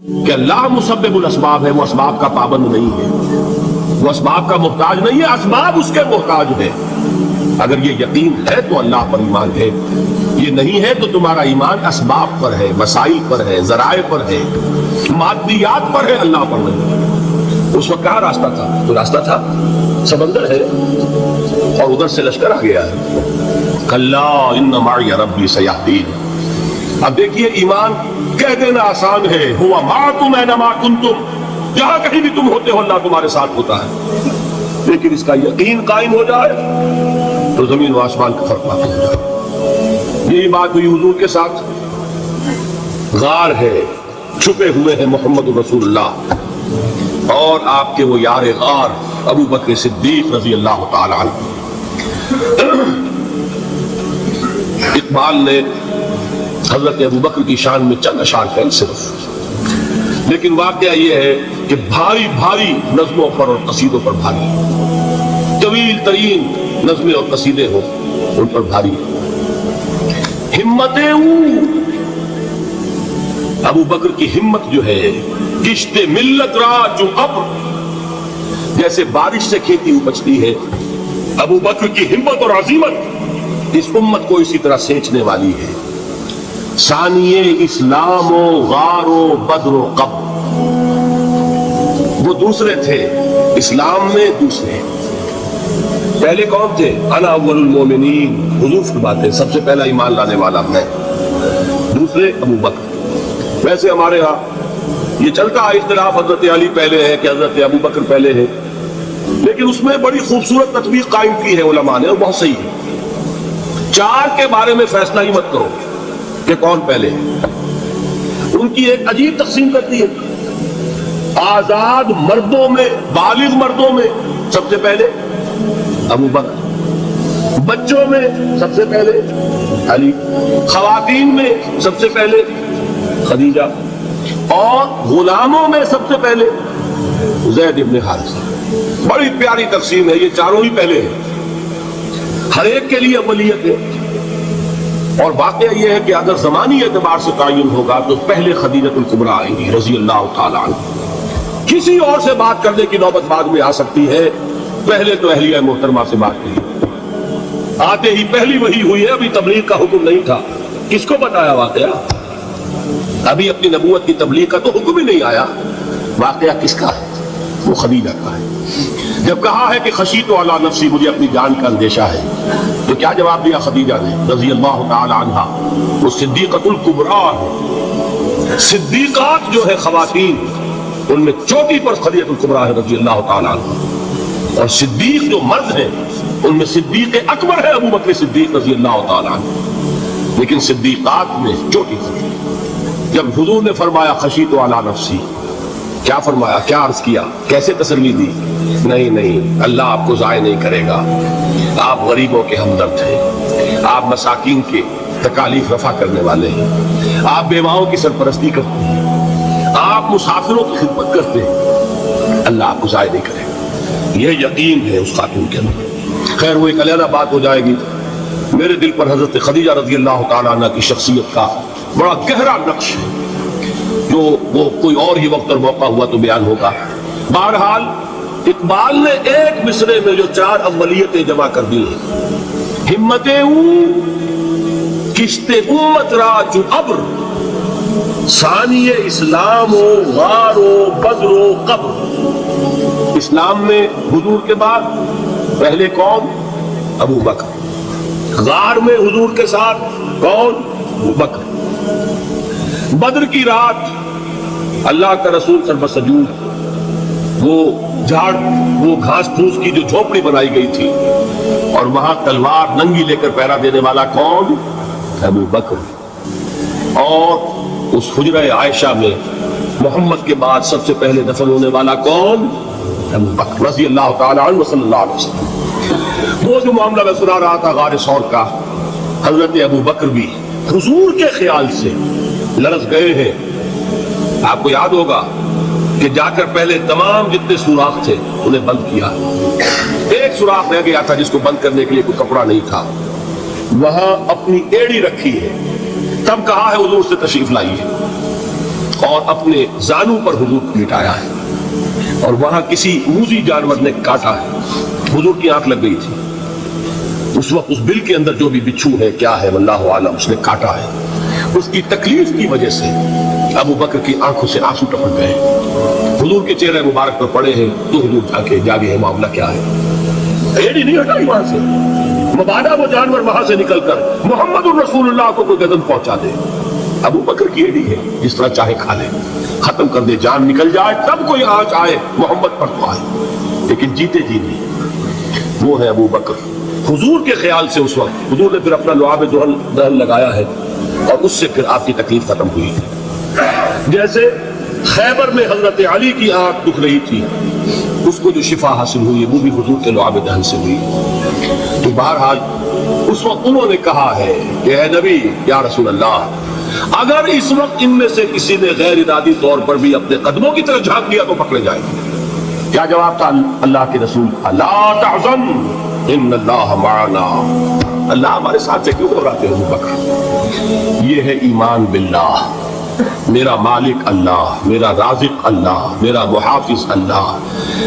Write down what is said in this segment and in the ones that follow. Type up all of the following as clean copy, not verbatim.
کہ اللہ مسبب الاسباب ہے، وہ اسباب کا پابند نہیں ہے، وہ اسباب کا محتاج نہیں ہے، اسباب اس کے محتاج ہے۔ اگر یہ یقین ہے تو اللہ پر ایمان ہے، یہ نہیں ہے تو تمہارا ایمان اسباب پر ہے، وسائل پر ہے، ذرائع پر ہے، مادیات پر ہے، اللہ پر نہیں۔ اس وقت کہاں راستہ تھا؟ تو راستہ تھا سمندر ہے اور ادھر سے لشکر آ گیا ہے۔ کلا ان معی ربی سیہدین۔ اب دیکھیے ایمان کہہ دینا آسان ہے، ہوا معکم اینما کنتم، جہاں کہیں بھی تم ہوتے ہو اللہ تمہارے ساتھ ہوتا ہے، لیکن اس کا یقین قائم ہو جائے تو زمین و آسمان کا فرق واقع ہو جائے۔ یہی بات ہوئی حضور کے ساتھ۔ غار ہے، چھپے ہوئے ہیں محمد رسول اللہ اور آپ کے وہ یار غار ابو بکر صدیق رضی اللہ تعالی عنہ۔ اقبال نے حضرت ابو بکر کی شان میں چند اشعار ہیں صرف، لیکن واقعہ یہ ہے کہ بھاری بھاری نظموں پر اور قصیدوں پر بھاری، طویل ترین نظمیں اور قصیدے ہوں ان پر بھاری۔ ہمتیں ابو بکر کی ہمت جو ہے، کشت ملت را جو ابر، جیسے بارش سے کھیتی اپجتی ہے، ابو بکر کی ہمت اور عزیمت اس امت کو اسی طرح سینچنے والی ہے۔ ثانیے اسلام و غار و بدر و قبر، وہ دوسرے تھے اسلام میں، دوسرے پہلے کون تھے؟ انا اول المومنین، حضور فرماتے سب سے پہلا ایمان لانے والا میں، دوسرے ابو بکر۔ ویسے ہمارے ہاں یہ چلتا ہے اختلاف، حضرت علی پہلے ہے کہ حضرت ابو بکر پہلے ہے، لیکن اس میں بڑی خوبصورت تطبیق قائم کی ہے علماء نے اور بہت صحیح ہے۔ چار کے بارے میں فیصلہ ہی مت کرو کہ کون پہلے ہے، ان کی ایک عجیب تقسیم کرتی ہے۔ آزاد مردوں میں، بالغ مردوں میں سب سے پہلے ابو بکر، بچوں میں سب سے پہلے علی، خواتین میں سب سے پہلے خدیجہ، اور غلاموں میں سب سے پہلے زید ابن حارثہ۔ بڑی پیاری تقسیم ہے، یہ چاروں ہی پہلے ہیں، ہر ایک کے لیے اولیت ہے۔ اور واقعہ یہ ہے کہ اگر زمانی اعتبار سے تعین ہوگا تو پہلے خدیجۃ الکبریٰ آئیں گی رضی اللہ تعالی عنہ، کسی اور سے بات کرنے کی نوبت بعد میں آ سکتی ہے، پہلے تو اہلیہ محترمہ سے بات کی، آتے ہی پہلی وحی ہوئی ہے، ابھی تبلیغ کا حکم نہیں تھا۔ کس کو بتایا واقعہ؟ ابھی اپنی نبوت کی تبلیغ کا تو حکم ہی نہیں آیا۔ واقعہ کس کا ہے؟ وہ خدیجہ کا ہے۔ جب کہا ہے کہ خشیت علی نفسی، مجھے اپنی جان کا اندیشہ ہے، تو کیا جواب دیا خدیجہ نے رضی اللہ تعالی عنہا؟ وہ صدیقۃ الکبریٰ ہے، صدیقات جو ہے خواتین ان میں چوٹی پر خدیجۃ الکبریٰ ہے رضی اللہ تعالی عنہ، اور صدیق جو مرد ہیں ان میں صدیق اکبر ہے ابو بکر صدیق رضی اللہ تعالی عنہ، لیکن صدیقات میں چوٹی پر۔ جب حضور نے فرمایا خشیت علی نفسی، کیا فرمایا، کیا عرض کیا، کیسے تسلی دی؟ نہیں، اللہ آپ کو ضائع نہیں کرے گا، آپ غریبوں کے ہمدرد ہیں، آپ مساکین کے تکالیف رفع کرنے والے ہیں، آپ بیواؤں کی سرپرستی کرتے ہیں، آپ مسافروں کی خدمت کرتے ہیں، اللہ آپ کو ضائع نہیں کرے گا۔ یہ یقین ہے اس خاتون کے اندر۔ خیر وہ ایک علیحدہ بات ہو جائے گی۔ میرے دل پر حضرت خدیجہ رضی اللہ تعالیٰ عنہ کی شخصیت کا بڑا گہرا نقش ہے، جو وہ کوئی اور ہی وقت اور موقع ہوا تو بیان ہوگا۔ بہرحال اقبال نے ایک مصرے میں جو چار اولیتیں جمع کر دی ہیں، ہمتیں کشت امت را جو ابر، ثانی اسلام و غار و بدر و قبر۔ اسلام میں حضور کے بعد پہلے کون؟ ابو بکر۔ غار میں حضور کے ساتھ کون؟ ابو بکر۔ بدر کی رات اللہ کا رسول سربسجود، وہ جھاڑ، وہ گھاس پھوس کی جو جھوپڑی بنائی گئی تھی، اور وہاں تلوار ننگی لے کر پہرا دینے والا کون؟ ابو بکر۔ اور اس حجرہ عائشہ میں محمد کے بعد سب سے پہلے دفن ہونے والا کون؟ ابو بکر رضی اللہ تعالی عنہ صلی اللہ علیہ وسلم۔ وہ جو معاملہ میں سنا رہا تھا غار ثور کا، حضرت ابو بکر بھی حضور کے خیال سے لرز گئے ہیں۔ آپ کو یاد ہوگا کہ جا کر پہلے تمام جتنے سوراخ تھے انہیں بند کیا، ایک سوراخ رہ گیا تھا جس کو بند کرنے کے لیے کوئی کپڑا نہیں تھا، وہاں اپنی ایڑی رکھی ہے، تب کہا ہے حضور سے تشریف لائیے، اور اپنے زانوں پر حضور لٹایا ہے، اور وہاں کسی موذی جانور نے کاٹا ہے، حضور کی آنکھ لگ گئی تھی، اس وقت اس بل کے اندر جو بھی بچھو ہے کیا ہے واللہ عالم اس نے کاٹا ہے، اس کی تکلیف کی وجہ سے ابو بکر کی آنکھوں سے آنسو ٹپک گئے، حضور کے چہرے مبارک پر پڑے ہیں، تو حضور جاگے ہیں، معاملہ کیا ہے؟ ایڑی نہیں ہٹائی وہاں سے، مبادا وہ جانور وہاں سے نکل کر محمد الرسول اللہ کو کوئی گردن پہنچا دے، ابو بکر کی ایڑی ہے، جس طرح چاہے کھا لے، ختم کر دے، جان نکل جائے تب کوئی آنچ آئے محمد پر تو آئے، لیکن جیتے جی نہیں، وہ ہے ابو بکر۔ حضور کے خیال سے اس وقت حضور نے پھر اپنا لعاب دہن لگایا ہے، اور اس سے پھر آپ کی تکلیف ختم ہوئی۔ جیسے خیبر میں حضرت علی کی آنکھ دکھ رہی تھی، اس کو جو شفا حاصل ہوئی وہ بھی حضور کے لعاب دہن سے ہوئی۔ تو بہرحال اس وقت انہوں نے کہا ہے کہ اے نبی یا رسول اللہ، اگر اس وقت ان میں سے کسی نے غیر ارادی طور پر بھی اپنے قدموں کی طرف جھانک دیا تو پکڑے جائیں گے۔ کیا جواب تھا اللہ کے رسول کا؟ لا تحزن ان اللہ معنا، اللہ ہمارے ساتھ سے کیوں گھبراتے ہو بکر؟ یہ ہے ایمان باللہ، میرا مالک اللہ، میرا رازق اللہ، میرا محافظ اللہ،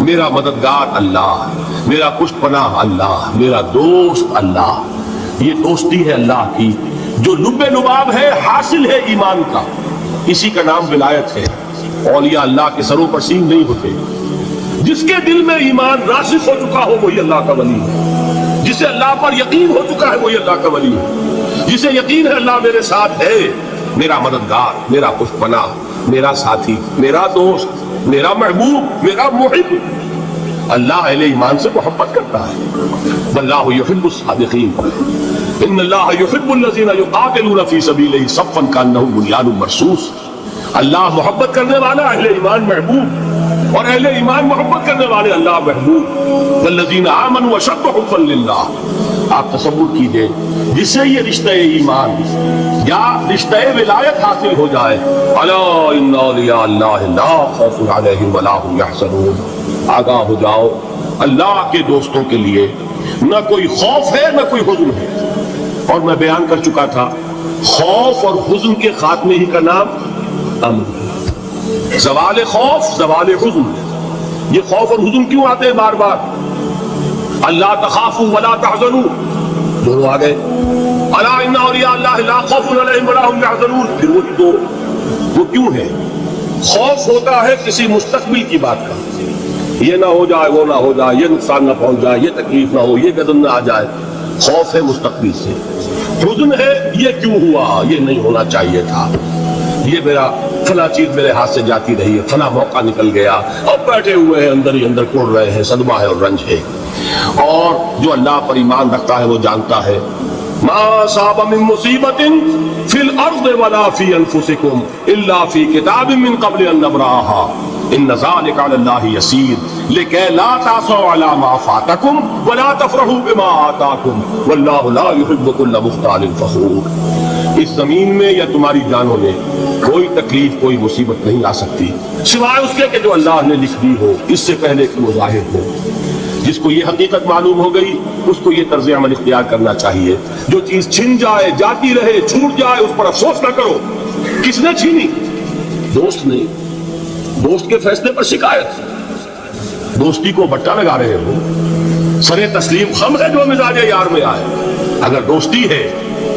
میرا مددگار اللہ، میرا پشت پناہ اللہ، میرا دوست اللہ۔ یہ دوستی ہے اللہ کی جو لب لباب ہے، حاصل ہے ایمان کا، اسی کا نام ولایت ہے۔ اولیاء اللہ کے سروں پر سینگ نہیں ہوتے، جس کے دل میں ایمان راسخ ہو چکا ہو وہی اللہ کا ولی ہے، جسے اللہ پر یقین ہو چکا ہے وہی اللہ کا ولی ہے، جسے یقین ہے اللہ میرے ساتھ ہے، میرا مددگار، میرا پشت پناہ، میرا ساتھی، میرا دوست، میرا محبوب، میرا محب۔ اللہ اہل ایمان سے محبت کرتا ہے۔ واللہ یحب الصادقین، ان اللہ یحب الذین یقاتلون فی سبیلہ صفا کانہم بنیان مرصوص۔ اللہ محبت کرنے والا، اہل ایمان محبوب، اور اہل ایمان محبت کرنے والے اللہ محبوب۔ والذین آمنوا اشد حبا للہ۔ آپ تصور کیجئے جسے یہ رشتہ ایمان یا رشتہ ولایت حاصل ہو جائے، الا ان اولیاء اللہ لا خوف علیہم ولا هم یحزنون، آگاہ ہو جاؤ اللہ کے دوستوں کے لیے نہ کوئی خوف ہے نہ کوئی حزن ہے۔ اور میں بیان کر چکا تھا خوف اور حزن کے خاتمے ہی کا نام امن۔ زوال خوف، زوال حزن۔ یہ خوف اور حزن کیوں آتے ہیں بار بار؟ اللہ تخافوا ولا تحزنوا، دونوں آ گئے، الا ان اولیاء اللہ لا خوف علیہم ولا هم یحزنون، پھر وہی دو۔ وہ کیوں ہے؟ خوف ہوتا ہے کسی مستقبل کی بات کا، یہ نہ ہو جائے، وہ نہ ہو جائے، یہ نقصان نہ پہنچ جائے، یہ تکلیف نہ ہو، یہ غضب نہ آ جائے، خوف ہے مستقبل سے۔ حزن ہے یہ کیوں ہوا، یہ نہیں ہونا چاہیے تھا، یہ میرا فلاں چیز میرے ہاتھ سے جاتی رہی ہے، فلاں موقع نکل گیا، اور بیٹھے ہوئے ہیں اندر ہی اندر کوڑ رہے ہیں، صدمہ ہے اور رنج ہے۔ اور جو اللہ پر ایمان رکھتا ہے وہ جانتا ہے ما اصاب من مصیبت فی الارض ولا فی انفسکم الا فی کتاب من قبل ان نبرأها ان ذلک علی اللہ یسیر لکی لا تعصوا علی ما فاتکم ولا تفرحوا بما آتاکم واللہ لا یحب کل مختال فخور۔ اس زمین میں یا تمہاری جانوں میں کوئی تکلیف، کوئی مصیبت نہیں آ سکتی سوائے اس کے کہ جو اللہ نے لکھ دی ہو، اس سے پہلے کہ وہ ظاہر ہو۔ جس کو یہ حقیقت معلوم ہو گئی اس کو یہ طرز عمل اختیار کرنا چاہیے، جو چیز چھن جائے، جاتی رہے، چھوٹ جائے، اس پر افسوس نہ کرو۔ کس نے چھینی؟ دوست نے۔ دوست کے فیصلے پر شکایت، دوستی کو بٹا لگا رہے ہو، سر تسلیم خم ہے جو مزاج یار میں آئے۔ اگر دوستی ہے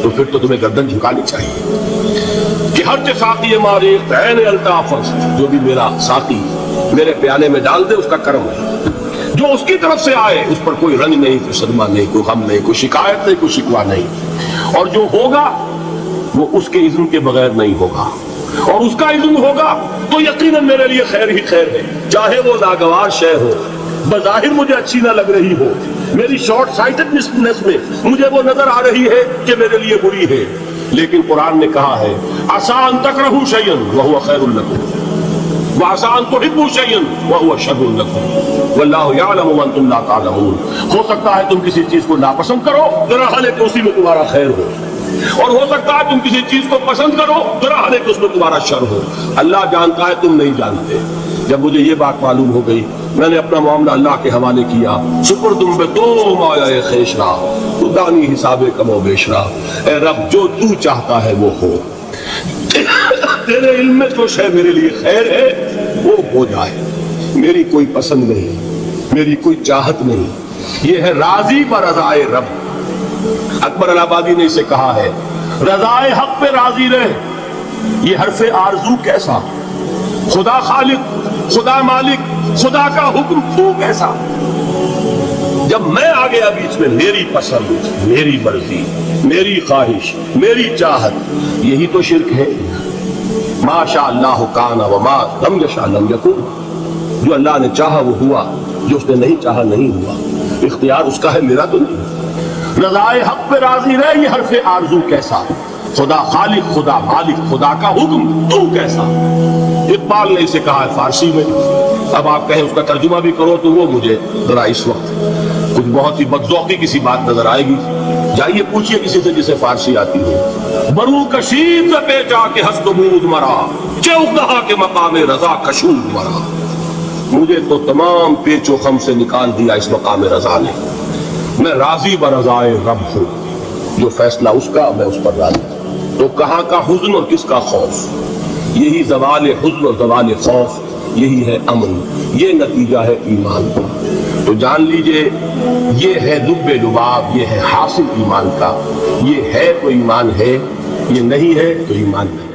تو پھر تو تمہیں گردن جھکانی چاہیے کہ ہر ساقی ماریخ عین الطاف، جو بھی میرا ساقی میرے پیالے میں ڈال دے اس کا کرم ہے، جو اس کی طرف سے آئے اس پر کوئی رنج نہیں، کوئی صدمہ نہیں، کوئی غم نہیں، کوئی شکایت نہیں، کوئی شکوہ نہیں، اور جو ہوگا وہ اس کے اذن کے بغیر نہیں ہوگا، اور اس کا اذن ہوگا تو یقیناً میرے لیے خیر ہی خیر ہے، چاہے وہ ناگوار شے ہو، بظاہر مجھے اچھی نہ لگ رہی ہو، میری شارٹ سائٹڈنس میں مجھے وہ نظر آ رہی ہے کہ میرے لیے بری ہے، لیکن قرآن نے کہا ہے عسیٰ ان تکرہوا شیئا وہو خیر لکم وعسیٰ ان تحبوا شیئا وہو شر لکم واللہ یعلم وانتم لا تعلمون۔ ہو سکتا ہے تم کسی چیز کو ناپسند کرو، ذرا حال ہے کہ اسی میں تمہارا خیر ہو، اور ہو سکتا ہے تم کسی چیز کو پسند کرو، ذرا حال ہے کہ اس میں تمہارا شر ہو۔ اللہ جانتا ہے، تم نہیں جانتے۔ جب مجھے یہ بات معلوم ہو گئی میں نے اپنا معاملہ اللہ کے حوالے کیا، سپردم بے تو مایا خیشرا تو دانی حساب کم و بیشرا، اے رب جو تو چاہتا ہے وہ ہو۔ تیرے علم میں جو شے میرے لیے خیر ہے وہ ہو جائے، میری کوئی پسند نہیں، میری کوئی چاہت نہیں، یہ ہے راضی برضائے رب۔ اکبر الہ آبادی نے اسے کہا ہے رضائے حق پہ راضی رہے، یہ حرف آرزو کیسا، خدا خالق، خدا مالک، خدا کا حکم تو کیسا۔ جب میں آ گیا بیچ میں میری پسند، میری مرضی، میری خواہش، میری چاہت، یہی تو شرک ہے۔ ما شاء اللہ کان وما لم یشاء لم یکن، جو اللہ نے چاہا وہ ہوا، جو اس نے نہیں چاہا نہیں ہوا، اختیار اس کا ہے، میرا تو نہیں۔ رضائے حق پہ راضی رہے، یہ حرف آرزو کیسا، خدا خالق، خدا مالک، خدا کا حکم تو کیسا۔ اقبال نے اسے کہا ہے فارسی میں، اب آپ کہیں اس کا ترجمہ بھی کرو تو وہ مجھے ذرا اس وقت کچھ بہت ہی بدذوقی کسی بات نظر آئے گی، جائیے پوچھئے کسی سے جسے فارسی آتی ہو۔ برو کشید پہ جا کے ہست و بود مرا، چوکدہا کے مقام رضا کشود مرا۔ مجھے تو تمام پیچ و خم سے نکال دیا اس مقام رضا نے، میں راضی برضائے رب ہوں، جو فیصلہ اس کا میں اس پر راضی ہوں۔ تو کہاں کا حزن اور کس کا خوف، یہی زوال حزن اور زوال خوف، یہی ہے امن، یہ نتیجہ ہے ایمان کا۔ تو جان لیجئے یہ ہے لب لباب، یہ ہے حاصل ایمان کا، یہ ہے تو ایمان ہے، یہ نہیں ہے تو ایمان نہیں۔